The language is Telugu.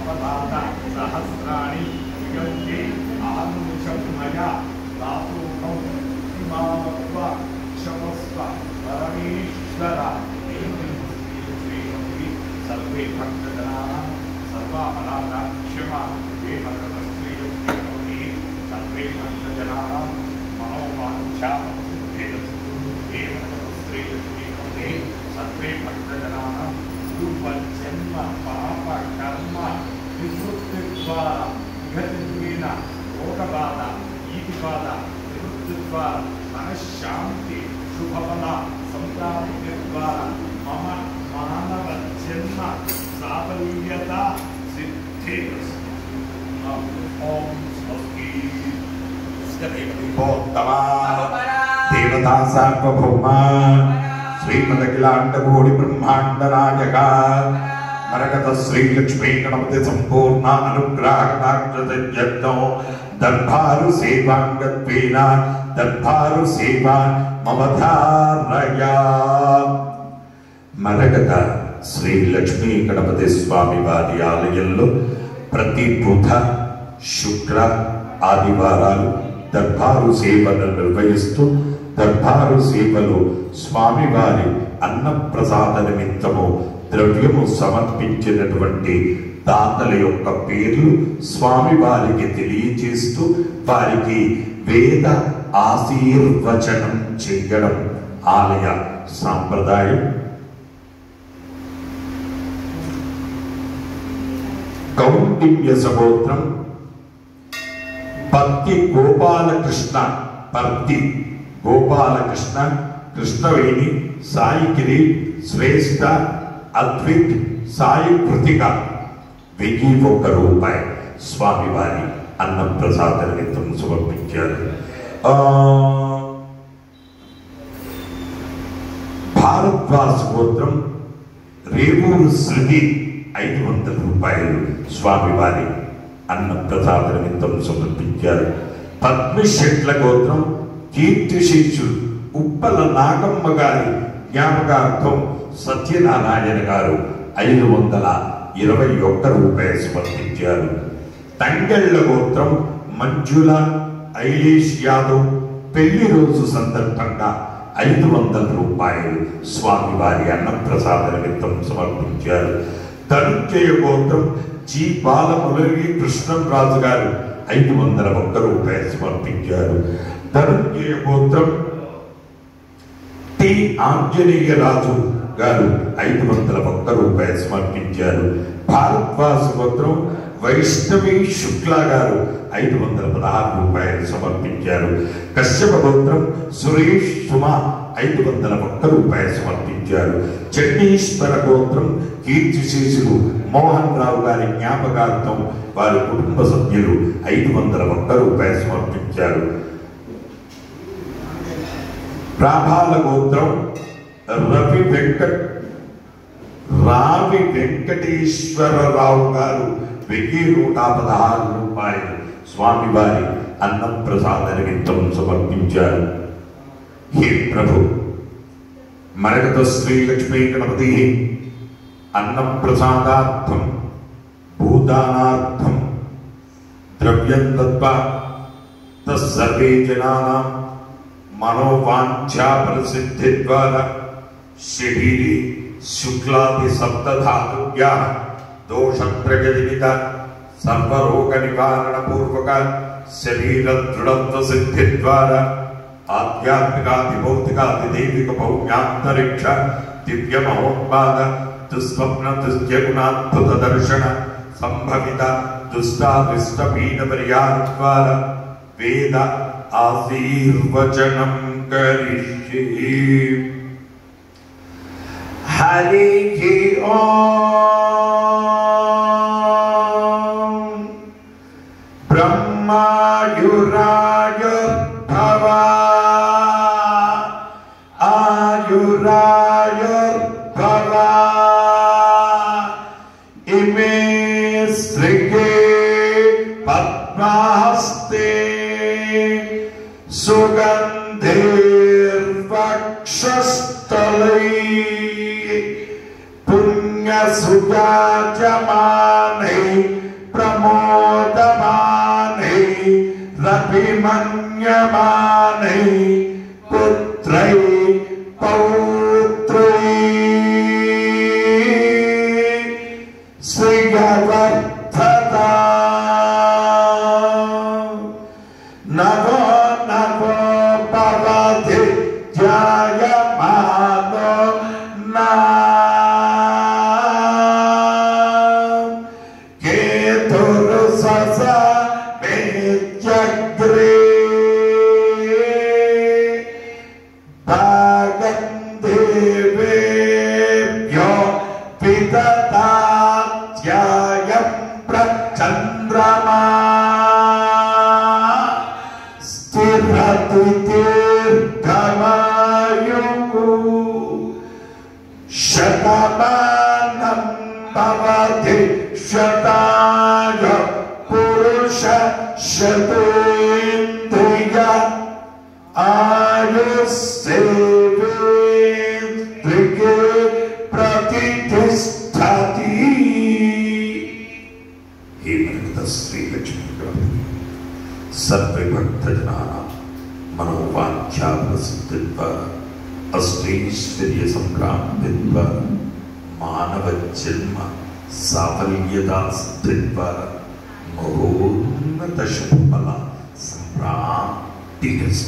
अपदात सहस्राणि विगन्ते आनुषं मया दातोऽहं इमावत्व क्षमस्व परमेश्वर सर्वे भक्तजनानां सर्वापराधा क्षमा देवकस्त्रीयस्त्रीयोनि सर्वे भक्तजनानां मनोवाञ्छास्त्रीयस्त्रीयोनि सर्वे भक्तजनानां रूपजन्म पाप कर्म विवृत्तिद्वारा विगतेन रोगबाध ईतिबाध निवृत्तिद्वारा मनश्शान्ति शुभफल संप्राप्तिद्वारा मम मानव जन्म साफल्यता सिद्धिरस्तु। ओम स्वस्ति। देवोत्तमा देवता सार्वभौमा श्रीमदखिलांडकोटि ब्रह्मांड नायक मरकत श्री लक्ष्मी गणपति संपूर्ण अनुग्रहकटाक्षसंयुक्तो दर्भारु सेवांगत्वेन दर्भारु सेवा मम धारया। మరగత శ్రీ లక్ష్మీ గణపతి స్వామి వారి ఆలయంలో ప్రతి బుధ శుక్ర ఆదివారాలు దర్బారు సేవలు నిర్వహిస్తూ దర్బారు సేవలు స్వామివారి అన్నప్రసాద నిమిత్తము ద్రవ్యము సమర్పించినటువంటి దాతల యొక్క పేర్లు స్వామివారికి తెలియజేస్తూ వారికి వేద ఆశీర్వచనం చేయడం ఆలయ సాంప్రదాయం. కౌండిన్య సగోత్రం పత్తి గోపాలకృష్ణ పత్తి గోపాలకృష్ణ కృష్ణవేణి సాయిగిరి శ్రేష్ఠ అద్విత్ సాయి కృతిక 1001 రూపాయలు స్వామివారి అన్నప్రసాద నిమిత్తం సమర్పించారు. భారద్వాజ గోత్రం రేవూరు శృతి 500 రూపాయలు స్వామివారి అన్నప్రసాద నిమిత్తం సమర్పించారు. పద్మశెట్ల గోత్రం కీర్తిశేషులు ఉప్పల నాగమ్మ గారి జ్ఞాపకార్థం సత్యనారాయణ గారు 521 రూపాయలు సమర్పించారు. తంగెళ్ల గోత్రం మంజుల ఐలేష్ యాదవ్ పెళ్లి రోజు సందర్భంగా 500 రూపాయలు స్వామివారి అన్నప్రసాద నిమిత్తం సమర్పించారు. ధనుంజయ గోత్రం జి బాలమురళి కృష్ణంరాజు గారు 501 రూపాయలు సమర్పించారు. ధనుంజయ గోత్రం టి ఆంజనేయ రాజు గారు 501 రూపాయలు సమర్పించారు. భారద్వాజ గోత్రం వైష్ణవి శుక్లా గారు 516 రూపాయలు సమర్పించారు. కశ్యప గోత్రం సురేష్ సుమ 501 రూపాయలు సమర్పించారు. చండీశ్వర గోత్రం కీర్తిశేషులు మోహన్ రావు గారి జ్ఞాపకార్థం వారి కుటుంబ సభ్యులు 501 రూపాయలు సమర్పించారు. ప్రాభాల గోత్రం రావి వెంకటేశ్వరరావు గారు 1116 రూపాయలు స్వామివారి అన్నప్రసాద నిమిత్తం సమర్పించారు. హే ప్రభు, మరకత శ్రీ లక్ష్మీ గణపతి అన్నప్రసాదార్థం భూదానార్థం ద్రవ్యం దత్వా తస్సర్వే జనానాం మనోవాంఛా ప్రసిద్ధి ద్వారా శరీరే శుక్లాది సప్తధాతుభ్యః దోషత్రయజనిత సర్వరోగ నివారణ పూర్వక శరీర దృఢత్వ సిద్ధి ద్వారా ఆధ్యాత్మికాది భౌతికాది దైవిక భౌమ్యాంతరిక్ష దివ్య మహోత్పాద దుస్వప్న దుశ్యగుణాద్భుత దర్శన సంభవిత దుష్టాదిష్ట పీడ పరిహార వేద ఆశీర్వచనం కరిష్యే. హరి ఓం. బ్రహ్మాయురాయుర్భవ ఆయురాయుర్భవ ఇమే శ్రీగే పద్మహస్తే సుగంధిర్వక్షస్థలై పుణ్య सुजायमाने प्रमोदमाने रभिमन्यमाने पुत्रै पौत्रै श्रियवर्धता नवो नवो भवति जायमानो केतुर्ससा मेत्यग्रे भागन्देवेभ्यो विदधात्यायं प्रचन्द्रमा स्थिरति दीर्घमायुः शतमानं भवति शताय पुरुष शतेन्द्रिय आयुस्सेवेन्द्रिये प्रतिष्ठति। हे भक्त श्री लक्ष्मी सर्वभक्तजनानां मनोवांछा प्रसिद्धिद्वारा अष्टैश्वर्य संक्रांतिद्वारा मानव जन्म साफल्यता सिद्धिद्वारा महोन्नत शुभफल संप्राप्तिः।